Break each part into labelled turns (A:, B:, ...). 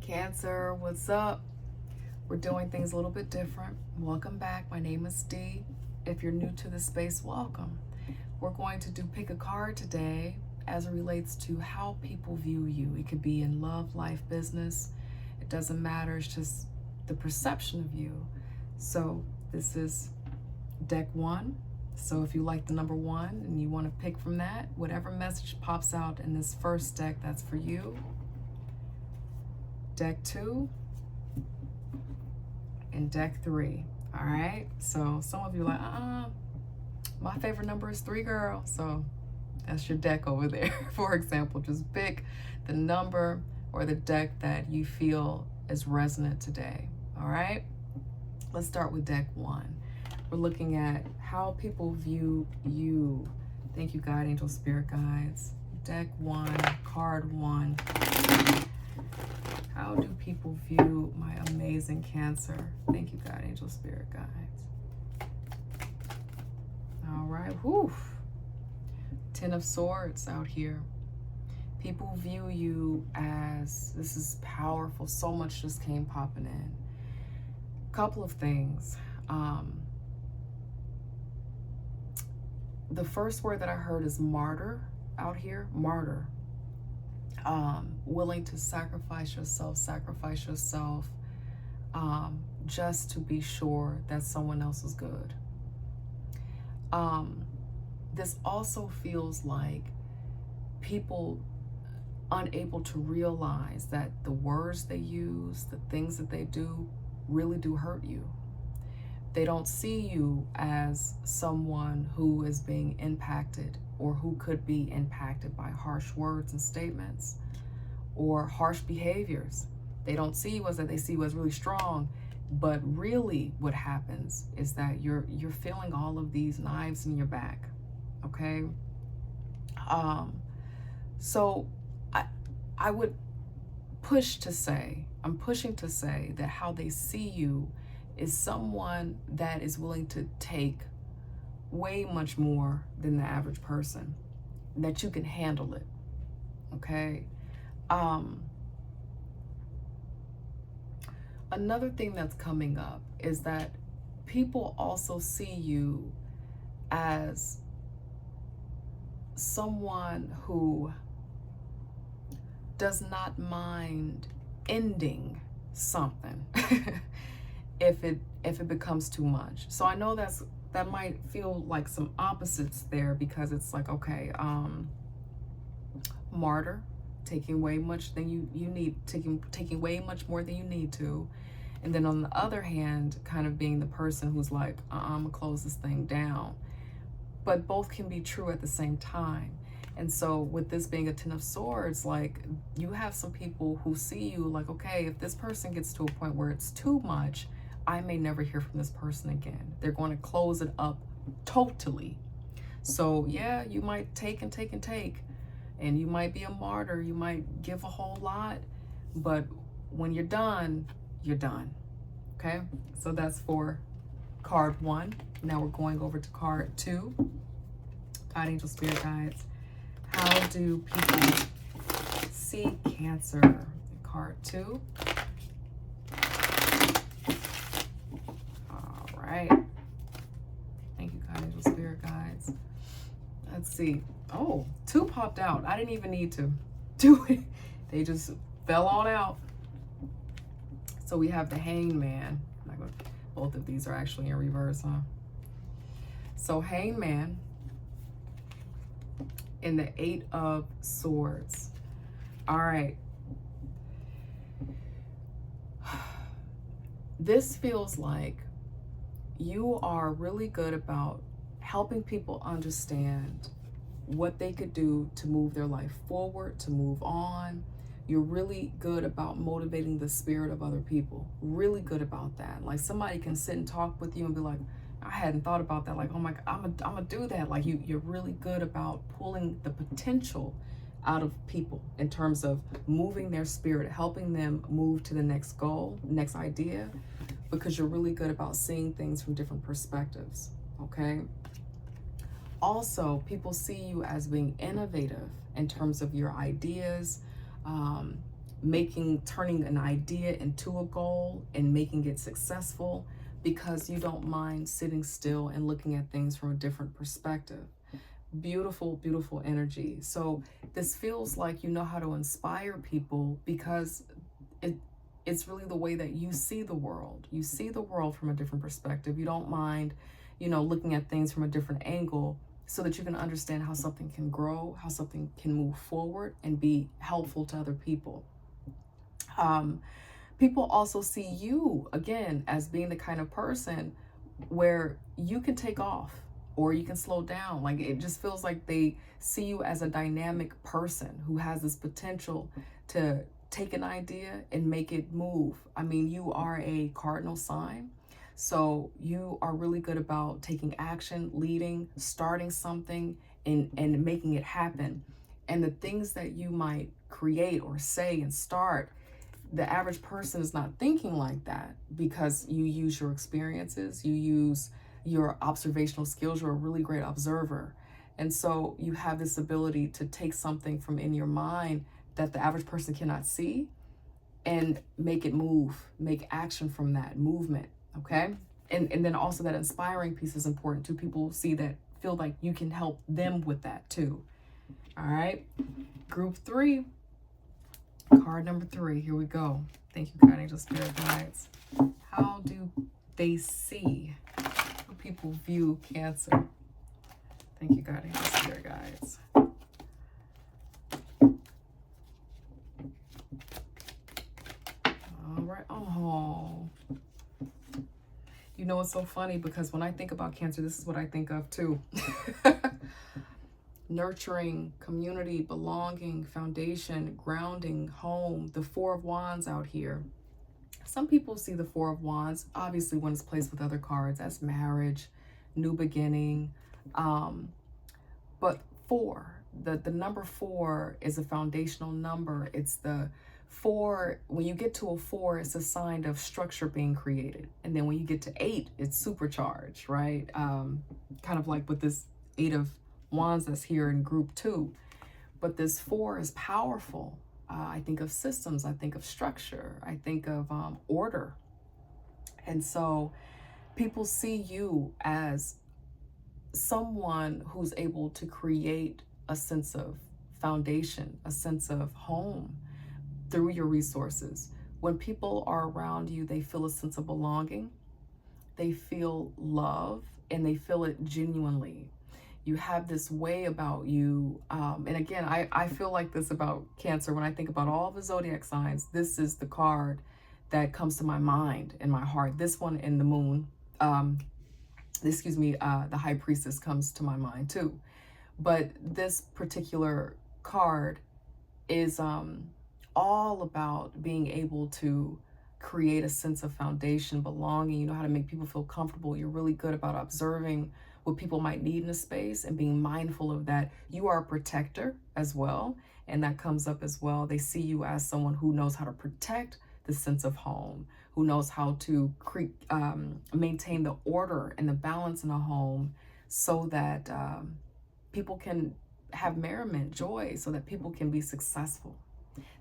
A: Cancer, what's up? We're doing things a little bit different. Welcome back. My name is Dee. If you're new to the space, welcome. We're going to do pick a card today as it relates to how people view you. It could be in love, life, business. It doesn't matter. It's just the perception of you. So this is deck one. So if you like the number one and you want to pick from that, whatever message pops out in this first deck, that's for you. Deck two and deck three. All right, so some of you are like, my favorite number is 3, girl. So that's your deck over there. For example, just pick the number or the deck that you feel is resonant today. All right, let's start with deck one. We're looking at how people view you. Thank you, God, angel, spirit guides. Deck one, card one. How do people view my amazing Cancer? Thank you, God, angel, spirit guides. All right, whew. 10 of Swords out here. People view you as, this is powerful. So much just came popping in. Couple of things. The first word that I heard is martyr out here. Martyr. Willing to sacrifice yourself just to be sure that someone else is good. This also feels like people unable to realize that the words they use, the things that they do, really do hurt you. They don't see you as someone who is being impacted or who could be impacted by harsh words and statements or harsh behaviors. They don't see you as that. They see you as really strong. But really what happens is that you're feeling all of these knives in your back. Okay? So I would pushing to say that how they see you is someone that is willing to take way much more than the average person, that you can handle it. Okay? Another thing that's coming up is that people also see you as someone who does not mind ending something if it becomes too much. So I know that might feel like some opposites there, because it's like, okay, martyr, taking way much than you need, taking way much more than you need to. And then on the other hand, kind of being the person who's like, I'm gonna close this thing down. But both can be true at the same time. And so with this being a 10 of Swords, like, you have some people who see you like, okay, if this person gets to a point where it's too much, I may never hear from this person again. They're going to close it up totally. So yeah, you might take and take and take, and you might be a martyr. You might give a whole lot, but when you're done, you're done. Okay, so that's for card one. Now we're going over to card two. God, angel, spirit guides. How do people see Cancer? Card two. All right. Thank you, God, angel, spirit guides. Let's see. Oh, 2 popped out. I didn't even need to do it. They just fell on out. So we have the Hanged Man. Both of these are actually in reverse, huh? So Hanged Man in the 8 of Swords. All right. This feels like you are really good about helping people understand what they could do to move their life forward, to move on. You're really good about motivating the spirit of other people. Really good about that. Like, somebody can sit and talk with you and be like, I hadn't thought about that. Like, oh my God, I'm gonna do that. Like, you're really good about pulling the potential out of people in terms of moving their spirit, helping them move to the next goal, next idea, because you're really good about seeing things from different perspectives. Okay? Also, people see you as being innovative in terms of your ideas, turning an idea into a goal and making it successful, because you don't mind sitting still and looking at things from a different perspective. Beautiful, beautiful energy. So this feels like you know how to inspire people, because it's really the way that you see the world. You see the world from a different perspective. You don't mind, looking at things from a different angle, so that you can understand how something can grow, how something can move forward and be helpful to other people. People also see you, again, as being the kind of person where you can take off or you can slow down. Like, it just feels like they see you as a dynamic person who has this potential to take an idea and make it move. I mean, you are a cardinal sign, so you are really good about taking action, leading, starting something, and making it happen. And the things that you might create or say and start, the average person is not thinking like that, because you use your experiences, you use your observational skills, you're a really great observer. And so you have this ability to take something from in your mind that the average person cannot see and make it move, make action from that movement, okay? And then also that inspiring piece is important too. People see that, feel like you can help them with that too. All right, group 3. Card number 3, here we go. Thank you, God, angel, spirit guides. How do they see? How do people view Cancer? Thank you, God, angel, spirit guides. All right. Oh, it's so funny, because when I think about Cancer, this is what I think of too. Nurturing, community, belonging, foundation, grounding, home, the 4 of Wands out here. Some people see the 4 of Wands, obviously, when it's placed with other cards, as marriage, new beginning. But 4, the number 4 is a foundational number. It's the 4, when you get to a 4, it's a sign of structure being created. And then when you get to 8, it's supercharged, right? Kind of like with this 8 of Wands that's here in group 2. But this 4 is powerful. I think of systems, I think of structure, I think of order. And so people see you as someone who's able to create a sense of foundation, a sense of home through your resources. When people are around you, they feel a sense of belonging, they feel love, and they feel it genuinely. You have this way about you. And again, I feel like this about Cancer. When I think about all the zodiac signs, this is the card that comes to my mind and my heart. This one in the moon, the High Priestess comes to my mind too. But this particular card is all about being able to create a sense of foundation, belonging. You know how to make people feel comfortable. You're really good about observing what people might need in a space and being mindful of that. You are a protector as well, and that comes up as well. They see you as someone who knows how to protect the sense of home, who knows how to maintain the order and the balance in a home, so that people can have merriment, joy, so that people can be successful.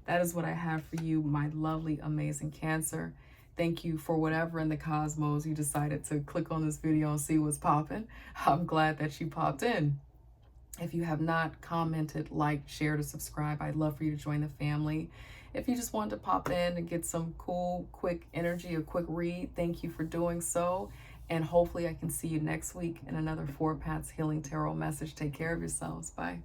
A: That is what I have for you, my lovely, amazing Cancer. Thank you for whatever in the cosmos you decided to click on this video and see what's popping. I'm glad that you popped in. If you have not commented, liked, shared, or subscribed, I'd love for you to join the family. If you just wanted to pop in and get some cool, quick energy, a quick read, thank you for doing so. And hopefully I can see you next week in another 4 Paths Healing Tarot message. Take care of yourselves. Bye.